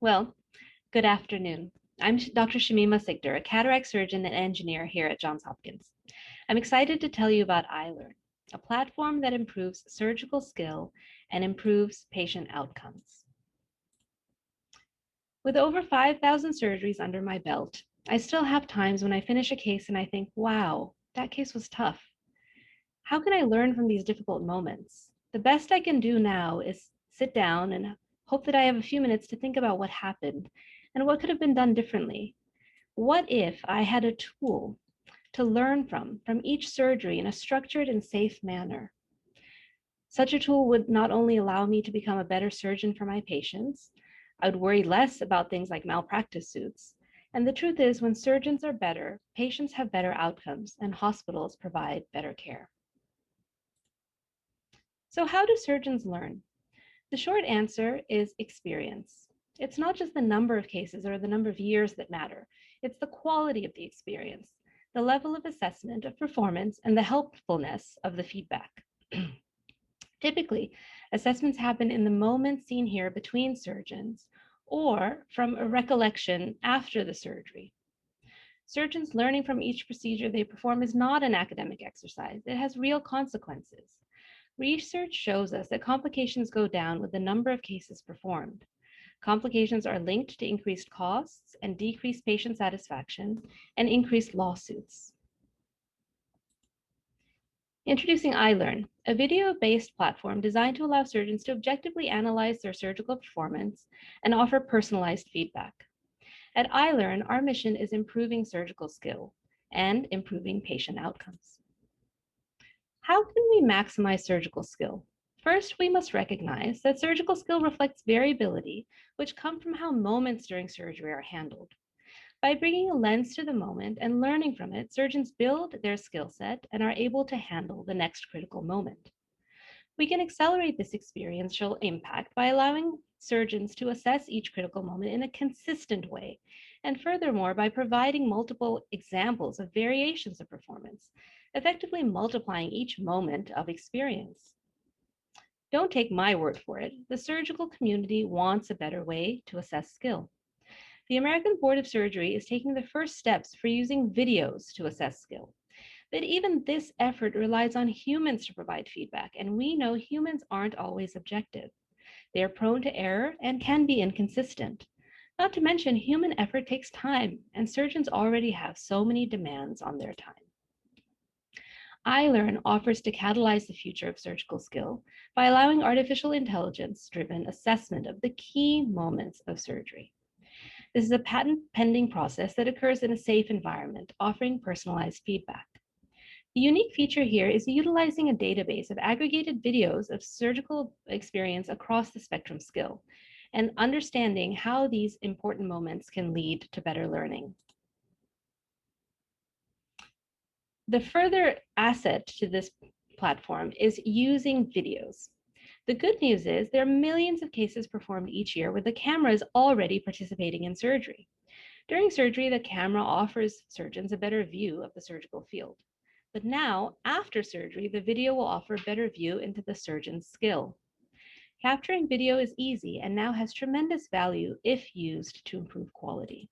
Well, good afternoon. I'm Dr. Shamima Sigder, a cataract surgeon and engineer here at Johns Hopkins. I'm excited to tell you about EyeLearn, a platform that improves surgical skill and improves patient outcomes. With over 5,000 surgeries under my belt, I still have times when I finish a case and I think, wow, that case was tough. How can I learn from these difficult moments? The best I can do now is sit down and hope that I have a few minutes to think about what happened and what could have been done differently. What if I had a tool to learn from each surgery in a structured and safe manner? Such a tool would not only allow me to become a better surgeon for my patients, I would worry less about things like malpractice suits. And the truth is, when surgeons are better, patients have better outcomes and hospitals provide better care. So how do surgeons learn? The short answer is experience. It's not just the number of cases or the number of years that matter. It's the quality of the experience, the level of assessment of performance, and the helpfulness of the feedback. Typically, assessments happen in the moment seen here between surgeons or from a recollection after the surgery. Surgeons learning from each procedure they perform is not an academic exercise. It has real consequences. Research shows us that complications go down with the number of cases performed. Complications are linked to increased costs and decreased patient satisfaction and increased lawsuits. Introducing EyeLearn, a video-based platform designed to allow surgeons to objectively analyze their surgical performance and offer personalized feedback. At EyeLearn, our mission is improving surgical skill and improving patient outcomes. How can we maximize surgical skill? First, we must recognize that surgical skill reflects variability, which come from how moments during surgery are handled. By bringing a lens to the moment and learning from it, surgeons build their skill set and are able to handle the next critical moment. We can accelerate this experiential impact by allowing surgeons to assess each critical moment in a consistent way, and furthermore, by providing multiple examples of variations of performance, effectively multiplying each moment of experience. Don't take my word for it. The surgical community wants a better way to assess skill. The American Board of Surgery is taking the first steps for using videos to assess skill. But even this effort relies on humans to provide feedback, and we know humans aren't always objective. They are prone to error and can be inconsistent. Not to mention, human effort takes time, and surgeons already have so many demands on their time. EyeLearn offers to catalyze the future of surgical skill by allowing artificial intelligence-driven assessment of the key moments of surgery. This is a patent-pending process that occurs in a safe environment, offering personalized feedback. The unique feature here is utilizing a database of aggregated videos of surgical experience across the spectrum skill and understanding how these important moments can lead to better learning. The further asset to this platform is using videos. The good news is there are millions of cases performed each year where the camera is already participating in surgery. During surgery, the camera offers surgeons a better view of the surgical field. But now, after surgery, the video will offer a better view into the surgeon's skill. Capturing video is easy and now has tremendous value if used to improve quality.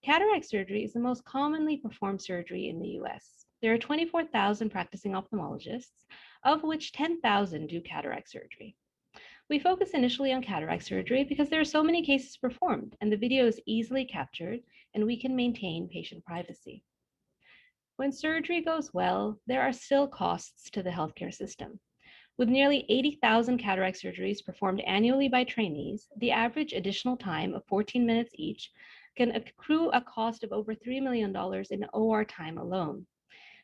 Cataract surgery is the most commonly performed surgery in the US. There are 24,000 practicing ophthalmologists, of which 10,000 do cataract surgery. We focus initially on cataract surgery because there are so many cases performed and the video is easily captured and we can maintain patient privacy. When surgery goes well, there are still costs to the healthcare system. With nearly 80,000 cataract surgeries performed annually by trainees, the average additional time of 14 minutes each can accrue a cost of over $3 million in OR time alone.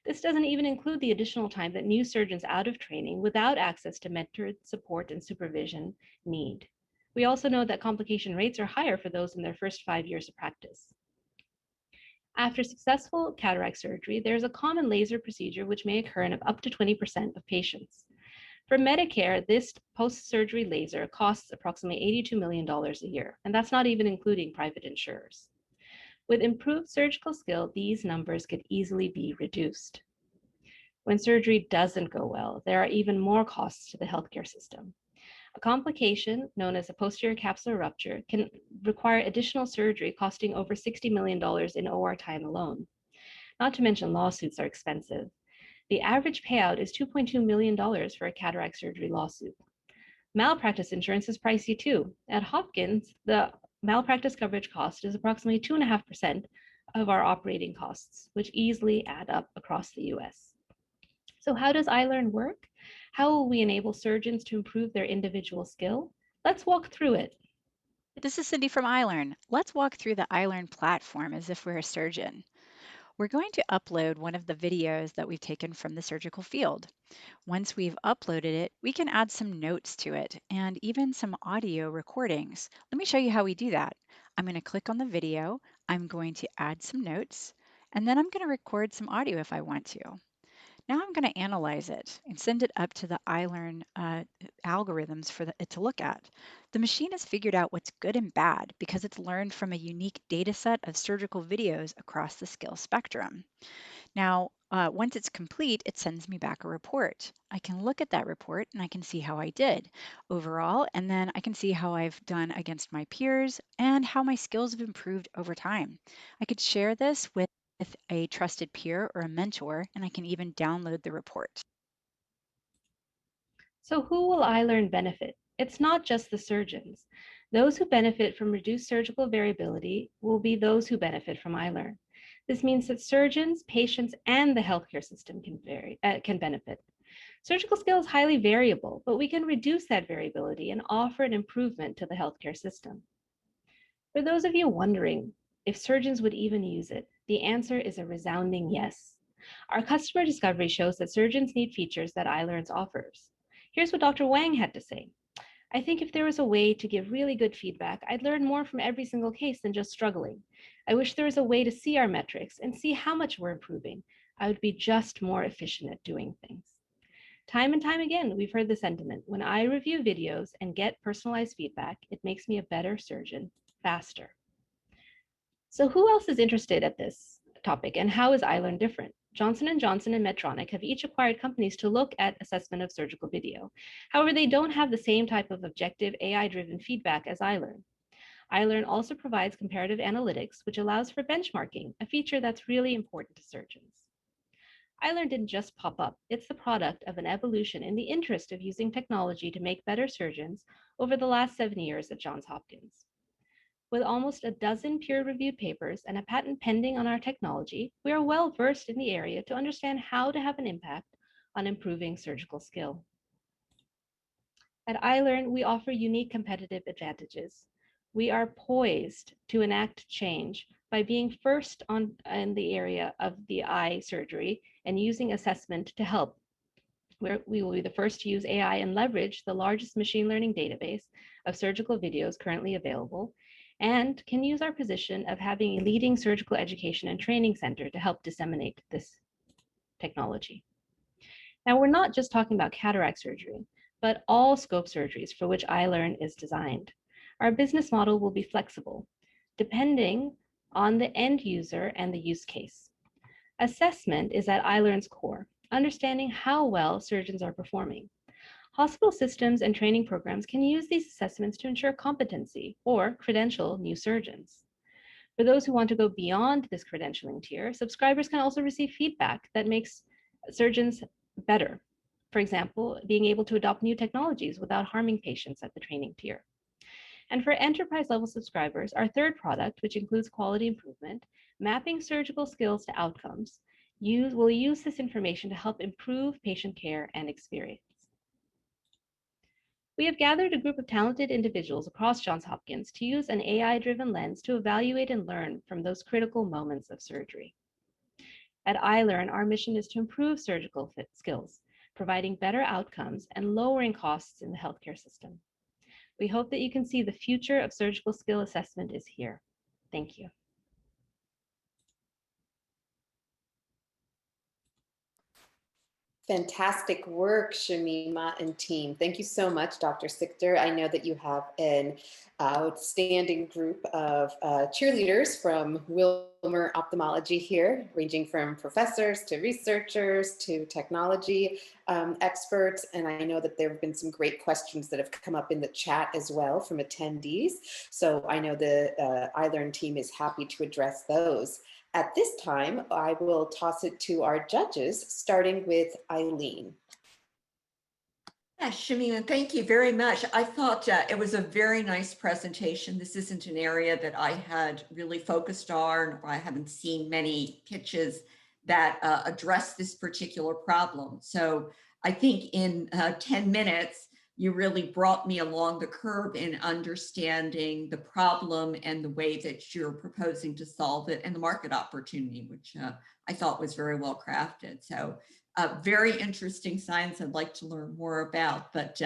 This doesn't even include the additional time that new surgeons out of training without access to mentored support and supervision need. We also know that complication rates are higher for those in their first 5 years of practice. After successful cataract surgery, there's a common laser procedure which may occur in up to 20% of patients. For Medicare, this post-surgery laser costs approximately $82 million a year, and that's not even including private insurers. With improved surgical skill, these numbers could easily be reduced. When surgery doesn't go well, there are even more costs to the healthcare system. A complication known as a posterior capsular rupture can require additional surgery costing over $60 million in OR time alone. Not to mention lawsuits are expensive. The average payout is $2.2 million for a cataract surgery lawsuit. Malpractice insurance is pricey too. At Hopkins, the malpractice coverage cost is approximately 2.5% of our operating costs, which easily add up across the US. So how does EyeLearn work? How will we enable surgeons to improve their individual skill? Let's walk through it. This is Cindy from EyeLearn. Let's walk through the EyeLearn platform as if we're a surgeon. We're going to upload one of the videos that we've taken from the surgical field. Once we've uploaded it, we can add some notes to it and even some audio recordings. Let me show you how we do that. I'm going to click on the video, I'm going to add some notes, and then I'm going to record some audio if I want to. Now I'm going to analyze it and send it up to the EyeLearn algorithms for it to look at. The machine has figured out what's good and bad because it's learned from a unique data set of surgical videos across the skill spectrum. Now, once it's complete, it sends me back a report. I can look at that report and I can see how I did overall, and then I can see how I've done against my peers and how my skills have improved over time. I could share this with a trusted peer or a mentor, and I can even download the report. So who will EyeLearn benefit? It's not just the surgeons. Those who benefit from reduced surgical variability will be those who benefit from EyeLearn. This means that surgeons, patients, and the healthcare system can benefit. Surgical skill is highly variable, but we can reduce that variability and offer an improvement to the healthcare system. For those of you wondering if surgeons would even use it, the answer is a resounding yes. Our customer discovery shows that surgeons need features that EyeLearn offers. Here's what Dr. Wang had to say. I think if there was a way to give really good feedback, I'd learn more from every single case than just struggling. I wish there was a way to see our metrics and see how much we're improving. I would be just more efficient at doing things. Time and time again, we've heard the sentiment. When I review videos and get personalized feedback, it makes me a better surgeon faster. So who else is interested at this topic and how is EyeLearn different? Johnson & Johnson and Medtronic have each acquired companies to look at assessment of surgical video. However, they don't have the same type of objective AI-driven feedback as EyeLearn. EyeLearn also provides comparative analytics, which allows for benchmarking, a feature that's really important to surgeons. EyeLearn didn't just pop up. It's the product of an evolution in the interest of using technology to make better surgeons over the last 7 years at Johns Hopkins. With almost a dozen peer-reviewed papers and a patent pending on our technology, we are well versed in the area to understand how to have an impact on improving surgical skill. At EyeLearn, we offer unique competitive advantages. We are poised to enact change by being first in the area of the eye surgery and using assessment to help. We will be the first to use AI and leverage the largest machine learning database of surgical videos currently available, and can use our position of having a leading surgical education and training center to help disseminate this technology. Now, we're not just talking about cataract surgery, but all scope surgeries for which EyeLearn is designed. Our business model will be flexible, depending on the end user and the use case. Assessment is at EyeLearn's core, understanding how well surgeons are performing. Hospital systems and training programs can use these assessments to ensure competency or credential new surgeons. For those who want to go beyond this credentialing tier, subscribers can also receive feedback that makes surgeons better. For example, being able to adopt new technologies without harming patients at the training tier. And for enterprise level subscribers, our third product, which includes quality improvement, mapping surgical skills to outcomes, will use this information to help improve patient care and experience. We have gathered a group of talented individuals across Johns Hopkins to use an AI-driven lens to evaluate and learn from those critical moments of surgery. At EyeLearn, our mission is to improve surgical skills, providing better outcomes and lowering costs in the healthcare system. We hope that you can see the future of surgical skill assessment is here. Thank you. Fantastic work, Shamima and team. Thank you so much, Dr. Sichter. I know that you have an outstanding group of cheerleaders from Wilmer Ophthalmology here, ranging from professors to researchers to technology experts. And I know that there have been some great questions that have come up in the chat as well from attendees. So I know the EyeLearn team is happy to address those. At this time, I will toss it to our judges, starting with Eileen. Yeah, Shamima, thank you very much. I thought it was a very nice presentation. This isn't an area that I had really focused on, or I haven't seen many pitches that address this particular problem. So I think in 10 minutes, you really brought me along the curve in understanding the problem and the way that you're proposing to solve it and the market opportunity, which I thought was very well crafted. So very interesting science I'd like to learn more about, but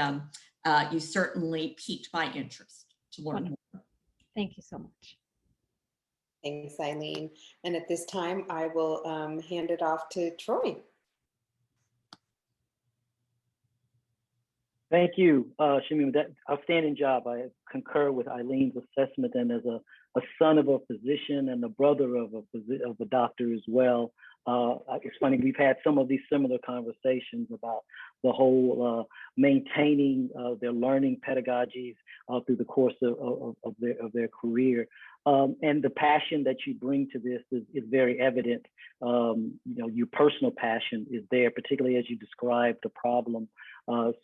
you certainly piqued my interest to learn more. Thank you so much. Thanks, Eileen. And at this time, I will hand it off to Troy. Thank you, Shamima. That outstanding job. I concur with Eileen's assessment, and as a son of a physician and a brother of a doctor as well. It's funny, we've had some of these similar conversations about the whole maintaining their learning pedagogies through the course of their career. And the passion that you bring to this is very evident. You know, your personal passion is there, particularly as you describe the problem.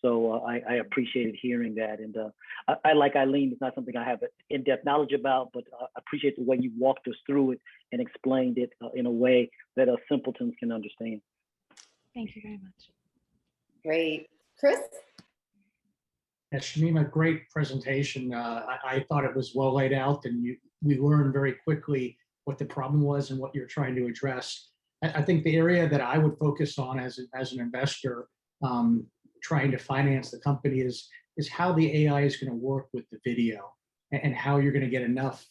So I appreciated hearing that. And I like Eileen, it's not something I have in-depth knowledge about, but I appreciate the way you walked us through it and explained it in a way that simpletons can understand. Thank you very much. Great. Chris? Yeah, Shamima, great presentation. I thought it was well laid out, and we learned very quickly what the problem was and what you're trying to address. I think the area that I would focus on as an investor trying to finance the company is how the AI is going to work with the video, and how you're going to get enough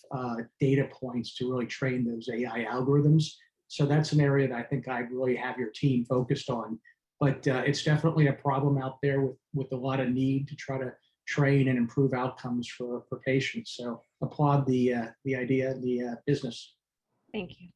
data points to really train those AI algorithms. So that's an area that I think I really have your team focused on. But it's definitely a problem out there with a lot of need to try to train and improve outcomes for patients. So applaud the idea, the business. Thank you.